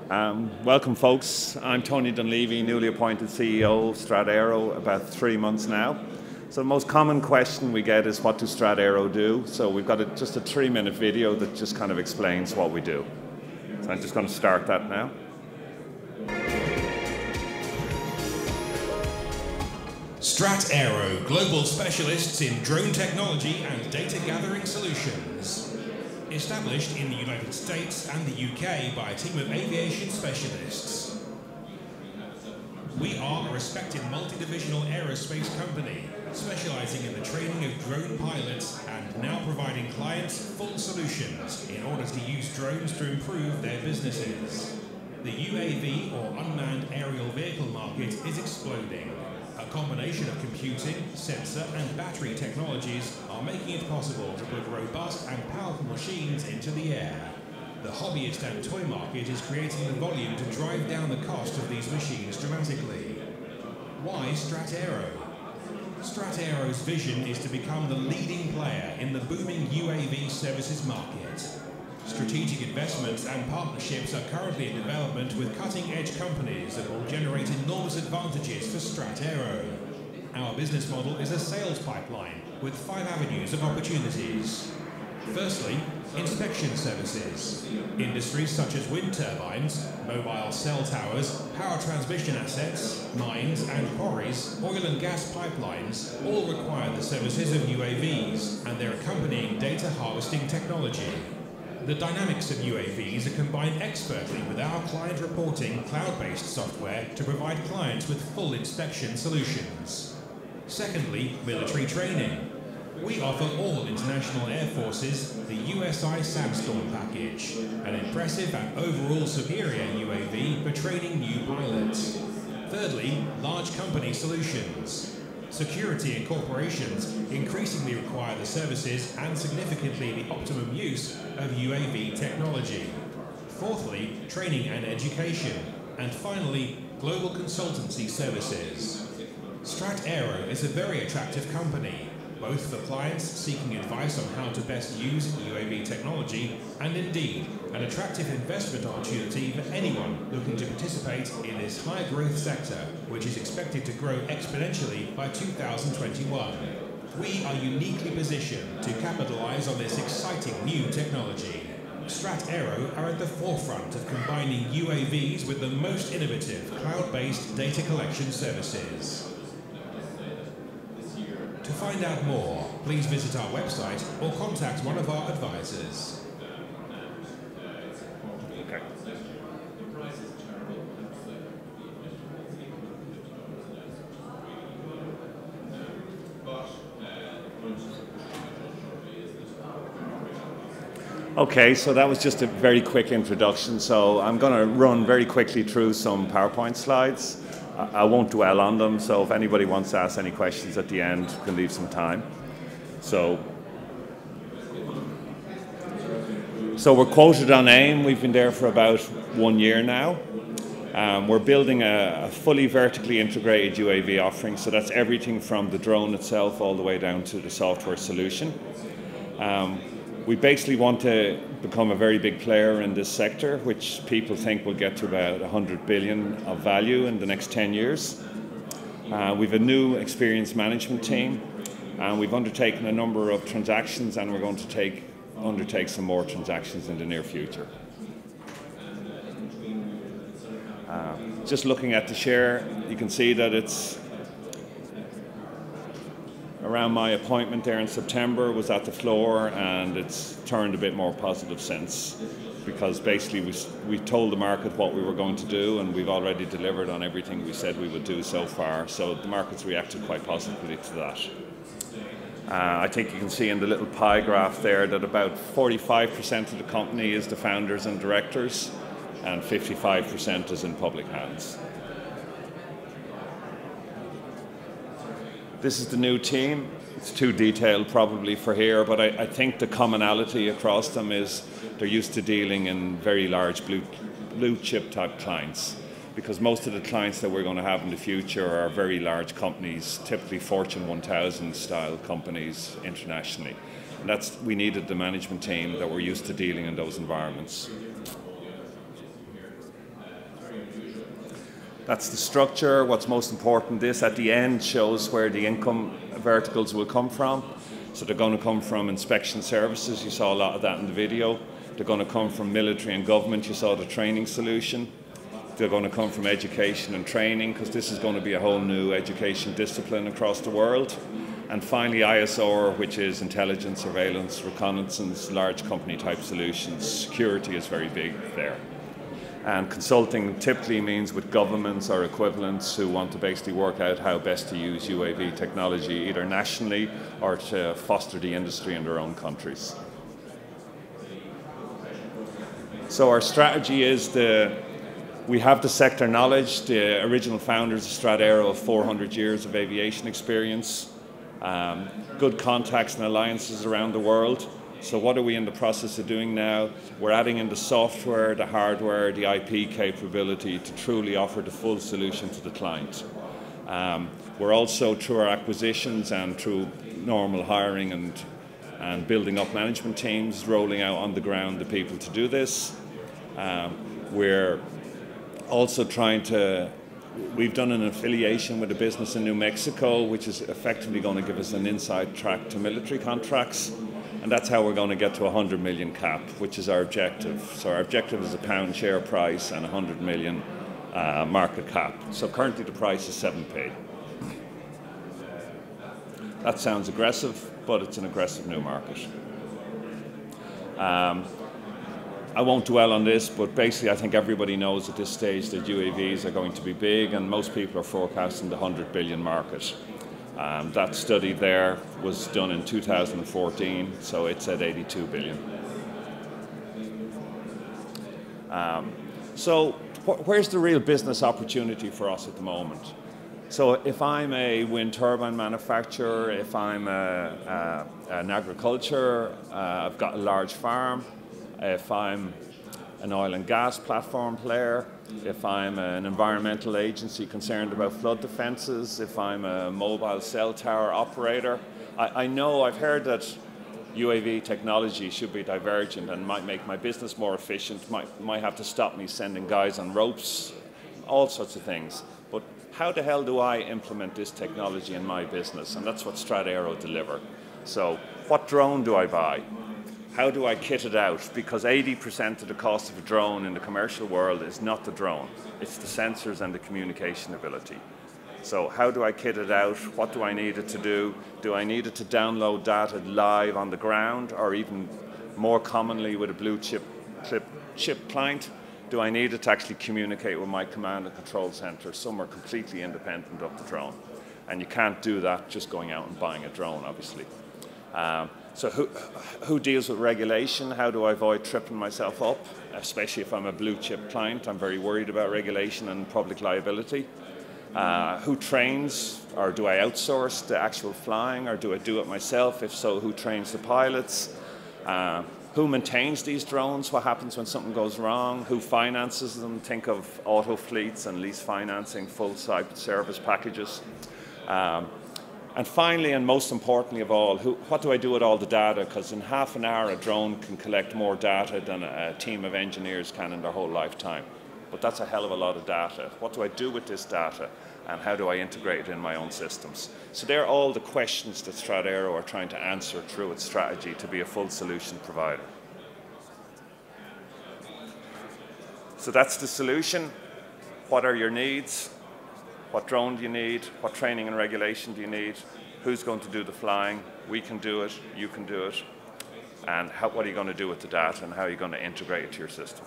Welcome, folks. I'm Tony Dunleavy, newly appointed CEO of Strat Aero, about 3 months now. So the most common question we get is, what does Strat Aero do? So we've got just a 3-minute video that just kind of explains what we do. So I'm just going to start that now. Strat Aero, global specialists in drone technology and data gathering solutions. Established in the United States and the UK by a team of aviation specialists. We are a respected multi-divisional aerospace company, specializing in the training of drone pilots and now providing clients full solutions in order to use drones to improve their businesses. The UAV, or unmanned aerial vehicle market, is exploding. A combination of computing, sensor and battery technologies are making it possible to put robust and powerful machines into the air. The hobbyist and toy market is creating the volume to drive down the cost of these machines dramatically. Why Strat Aero? Strat Aero's vision is to become the leading player in the booming UAV services market. Strategic investments and partnerships are currently in development with cutting-edge companies that will generate enormous advantages for Strat Aero. Our business model is a sales pipeline with 5 avenues of opportunities. Firstly, inspection services. Industries such as wind turbines, mobile cell towers, power transmission assets, mines and quarries, oil and gas pipelines all require the services of UAVs and their accompanying data harvesting technology. The dynamics of UAVs are combined expertly with our client reporting cloud-based software to provide clients with full inspection solutions. Secondly, military training. We offer all international air forces the USI Sandstorm package, an impressive and overall superior UAV for training new pilots. Thirdly, large company solutions. Security and corporations increasingly require the services and significantly the optimum use of UAV technology. Fourthly, training and education. And finally, global consultancy services. Strat Aero is a very attractive company, both for clients seeking advice on how to best use UAV technology, and indeed an attractive investment opportunity for anyone looking to participate in this high-growth sector, which is expected to grow exponentially by 2021. We are uniquely positioned to capitalize on this exciting new technology. Strat Aero are at the forefront of combining UAVs with the most innovative cloud-based data collection services. To find out more, please visit our website or contact one of our advisors. Okay. Okay, so that was just a very quick introduction. So I'm going to run very quickly through some PowerPoint slides. I won't dwell on them, so if anybody wants to ask any questions at the end, we can leave some time. So we're quoted on AIM. We've been there for about 1 year now. We're building a fully vertically integrated UAV offering, so that's everything from the drone itself all the way down to the software solution. We basically want to become a very big player in this sector, which people think will get to about 100 billion of value in the next 10 years. We've a new experienced management team, and we've undertaken a number of transactions, and we're going to undertake some more transactions in the near future. Just looking at the share, you can see that it's around my appointment there in September was at the floor, and it's turned a bit more positive since, because basically we told the market what we were going to do, and we've already delivered on everything we said we would do so far, so the market's reacted quite positively to that. I think you can see in the little pie graph there that about 45% of the company is the founders and directors, and 55% is in public hands. This is the new team. It's too detailed probably for here, but I think the commonality across them is they're used to dealing in very large blue chip type clients, because most of the clients that we're going to have in the future are very large companies, typically Fortune 1000 style companies internationally. And we needed the management team that were used to dealing in those environments. That's the structure. What's most important, this at the end shows where the income verticals will come from. So they're going to come from inspection services. You saw a lot of that in the video. They're going to come from military and government. You saw the training solution. They're going to come from education and training, because this is going to be a whole new education discipline across the world. And finally, ISR, which is intelligence, surveillance, reconnaissance, large company type solutions. Security is very big there. And consulting typically means with governments or equivalents who want to basically work out how best to use UAV technology, either nationally or to foster the industry in their own countries. So our strategy is we have the sector knowledge. The original founders of Strat Aero have 400 years of aviation experience, good contacts and alliances around the world. So what are we in the process of doing now? We're adding in the software, the hardware, the IP capability to truly offer the full solution to the client. We're also, through our acquisitions and through normal hiring and building up management teams, rolling out on the ground the people to do this. We're also we've done an affiliation with a business in New Mexico, which is effectively going to give us an inside track to military contracts. And that's how we're going to get to 100 million cap, which is our objective. So our objective is a £1 share price and 100 million market cap. So currently the price is 7p. That sounds aggressive, but it's an aggressive new market. I won't dwell on this, but basically I think everybody knows at this stage that UAVs are going to be big, and most people are forecasting the 100 billion market. That study there was done in 2014, so it's at 82 billion. So where's the real business opportunity for us at the moment? So if I'm a wind turbine manufacturer, if I'm an agriculture, I've got a large farm, if I'm an oil and gas platform player, if I'm an environmental agency concerned about flood defences, if I'm a mobile cell tower operator, I know I've heard that UAV technology should be divergent and might make my business more efficient, might have to stop me sending guys on ropes, all sorts of things. But how the hell do I implement this technology in my business? And that's what Strat Aero deliver. So what drone do I buy? How do I kit it out? Because 80% of the cost of a drone in the commercial world is not the drone. It's the sensors and the communication ability. So how do I kit it out? What do I need it to do? Do I need it to download data live on the ground, or even more commonly with a blue chip client? Do I need it to actually communicate with my command and control center somewhere completely independent of the drone? And you can't do that just going out and buying a drone, obviously. So who deals with regulation? How do I avoid tripping myself up? Especially if I'm a blue chip client, I'm very worried about regulation and public liability. Who trains, or do I outsource the actual flying, or do I do it myself? If so, who trains the pilots? Who maintains these drones? What happens when something goes wrong? Who finances them? Think of auto fleets and lease financing, full service packages. And finally, and most importantly of all, what do I do with all the data? Because in half an hour, a drone can collect more data than a team of engineers can in their whole lifetime. But that's a hell of a lot of data. What do I do with this data? And how do I integrate it in my own systems? So they're all the questions that Strat Aero are trying to answer through its strategy to be a full solution provider. So that's the solution. What are your needs? What drone do you need? What training and regulation do you need? Who's going to do the flying? We can do it, you can do it. And what are you going to do with the data, and how are you going to integrate it to your system?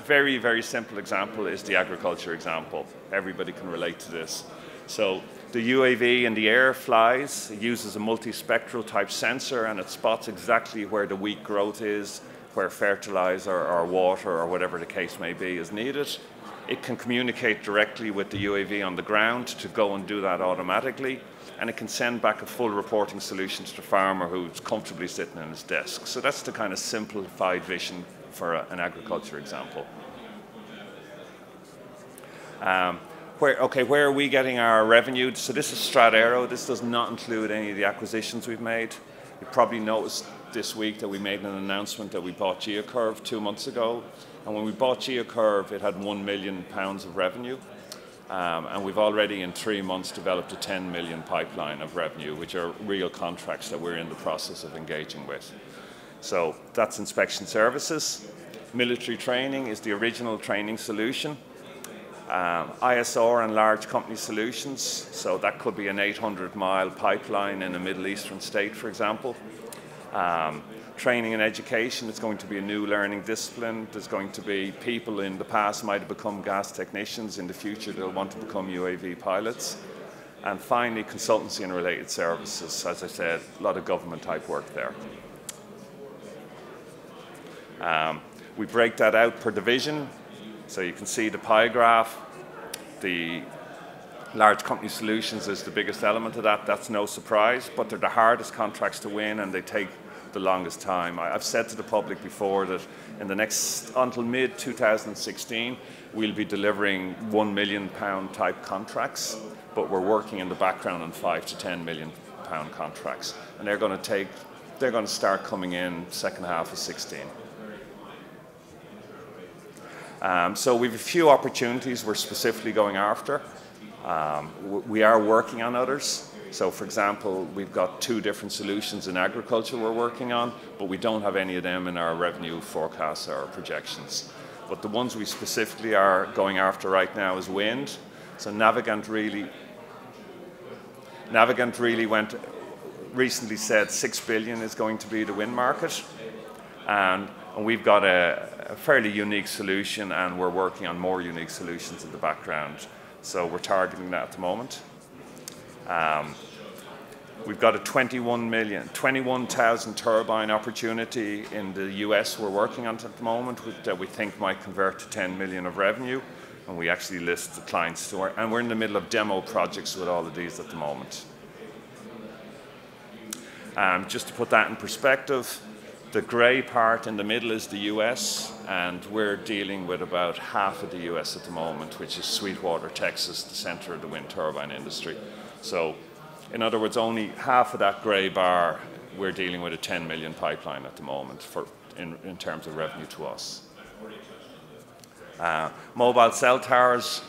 Very, very simple example is the agriculture example. Everybody can relate to this. So the UAV in the air flies, it uses a multispectral type sensor, and it spots exactly where the weak growth is, where fertilizer or water or whatever the case may be is needed. It can communicate directly with the UAV on the ground to go and do that automatically, and it can send back a full reporting solution to the farmer who's comfortably sitting in his desk. So that's the kind of simplified vision for an agriculture example. Where are we getting our revenue? So this is Strat Aero. This does not include any of the acquisitions we've made. You probably noticed this week that we made an announcement that we bought GeoCurve 2 months ago. And when we bought GeoCurve, it had £1 million of revenue. And we've already in 3 months developed a 10 million pipeline of revenue, which are real contracts that we're in the process of engaging with. So that's inspection services. Military training is the original training solution. ISR and large company solutions, so that could be an 800-mile pipeline in a Middle Eastern state, for example. Training and education is going to be a new learning discipline. There's going to be people in the past might have become gas technicians. In the future, they'll want to become UAV pilots. And finally, consultancy and related services. As I said, a lot of government-type work there. We break that out per division. So you can see the pie graph. The large company solutions is the biggest element of that. That's no surprise, but they're the hardest contracts to win and they take the longest time. I've said to the public before that in the next, until mid-2016, we'll be delivering £1 million type contracts, but we're working in the background on £5 to £10 million contracts. And they're going to start coming in second half of 16. So we have a few opportunities we're specifically going after. We are working on others. So for example, we've got 2 different solutions in agriculture we're working on, but we don't have any of them in our revenue forecasts or projections. But the ones we specifically are going after right now is wind. So Navigant recently said 6 billion is going to be the wind market. And we've got a fairly unique solution, and we're working on more unique solutions in the background. So we're targeting that at the moment. We've got a 21,000 turbine opportunity in the US we're working on at the moment that we think might convert to 10 million of revenue. And we actually list the clients to and we're in the middle of demo projects with all of these at the moment. Just to put that in perspective, the grey part in the middle is the US, and we're dealing with about half of the US at the moment, which is Sweetwater, Texas, the center of the wind turbine industry. So, in other words, only half of that grey bar, we're dealing with a 10 million pipeline at the moment in terms of revenue to us. Mobile cell towers,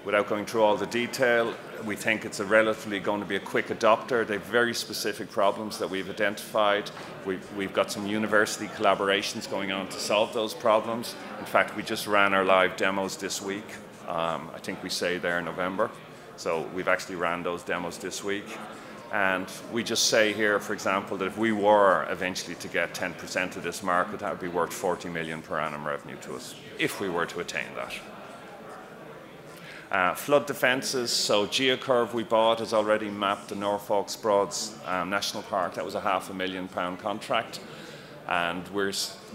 without going through all the detail, we think it's relatively going to be a quick adopter. They have very specific problems that we've identified. We've got some university collaborations going on to solve those problems. In fact, we just ran our live demos this week. I think we say there in November. So we've actually ran those demos this week. And we just say here, for example, that if we were eventually to get 10% of this market, that would be worth 40 million per annum revenue to us, if we were to attain that. Flood defences, so GeoCurve we bought has already mapped the Norfolk Broads National Park. That was a £500,000 contract, and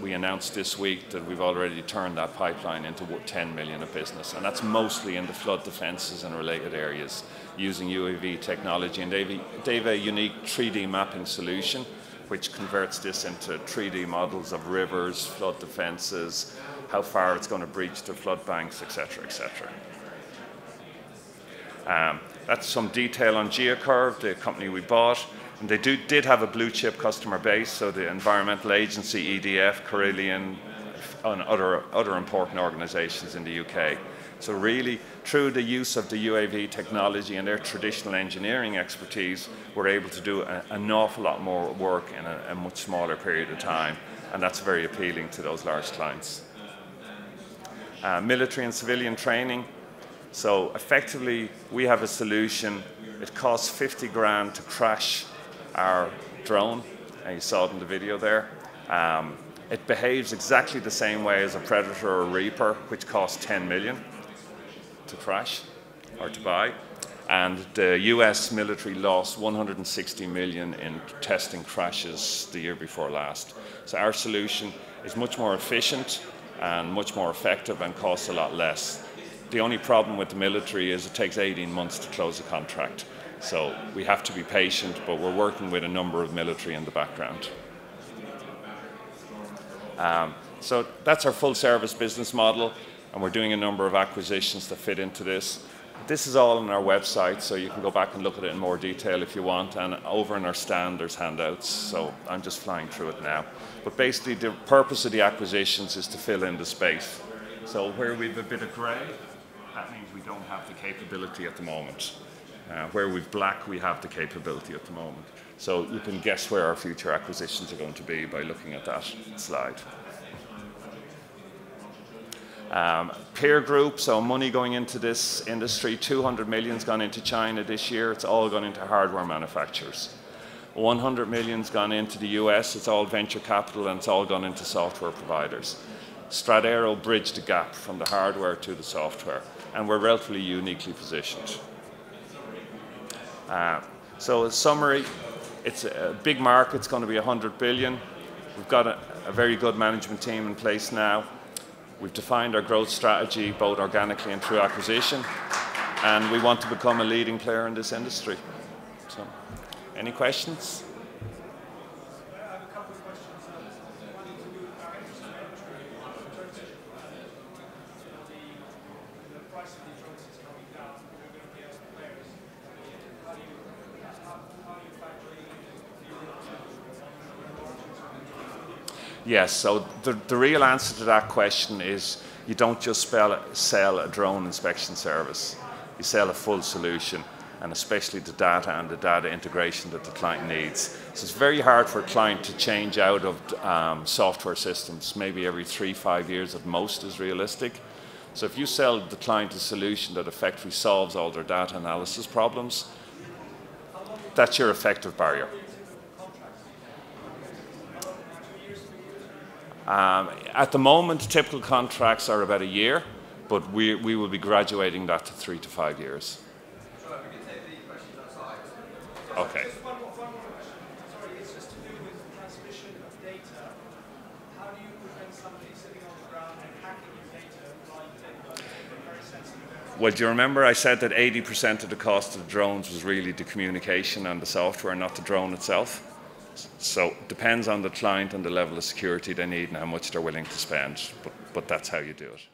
we announced this week that we've already turned that pipeline into 10 million of business, and that's mostly in the flood defences and related areas using UAV technology, and they have a unique 3D mapping solution which converts this into 3D models of rivers, flood defences, how far it's going to breach the flood banks, etc., etc. That's some detail on GeoCurve, the company we bought. And they did have a blue chip customer base, so the Environmental Agency, EDF, Carillion, and other important organisations in the UK. So really, through the use of the UAV technology and their traditional engineering expertise, we're able to do an awful lot more work in a much smaller period of time. And that's very appealing to those large clients. Military and civilian training. So effectively, we have a solution. It costs 50 grand to crash our drone, and you saw it in the video there. It behaves exactly the same way as a Predator or Reaper, which costs 10 million to crash or to buy. And the US military lost 160 million in testing crashes the year before last. So our solution is much more efficient and much more effective and costs a lot less. The only problem with the military is it takes 18 months to close a contract. So we have to be patient, but we're working with a number of military in the background. So that's our full service business model, and we're doing a number of acquisitions that fit into this. This is all on our website, so you can go back and look at it in more detail if you want, and over in our stand there's handouts, so I'm just flying through it now. But basically the purpose of the acquisitions is to fill in the space. So where we've a bit of grey, that means we don't have the capability at the moment. Where we've black, we have the capability at the moment. So you can guess where our future acquisitions are going to be by looking at that slide. Peer group, so money going into this industry, 200 million's gone into China this year, it's all gone into hardware manufacturers. 100 million's gone into the US, it's all venture capital, and it's all gone into software providers. Strat Aero bridged the gap from the hardware to the software, and we're relatively uniquely positioned. So in summary, it's a big market, it's going to be 100 billion. We've got a very good management team in place now. We've defined our growth strategy both organically and through acquisition, and we want to become a leading player in this industry. So, any questions? I have a couple of questions. One to do with our industry entry. The price of the drones is coming down. We're going to be as players. How do you factor in Yes, so the real answer to that question is you don't just sell a drone inspection service. You sell a full solution, and especially the data and the data integration that the client needs. So it's very hard for a client to change out of software systems. Maybe every 3-5 years at most is realistic. So if you sell the client a solution that effectively solves all their data analysis problems, that's your effective barrier. At the moment, typical contracts are about a year, but we will be graduating that to 3 to 5 years. Sorry, we can take the questions outside. Okay. Just one more question. Sorry, it's just to do with transmission of data. How do you prevent somebody sitting on the ground and hacking your data while you're very sensitive? Well, do you remember I said that 80% of the cost of the drones was really the communication and the software, not the drone itself? So it depends on the client and the level of security they need and how much they're willing to spend, but that's how you do it.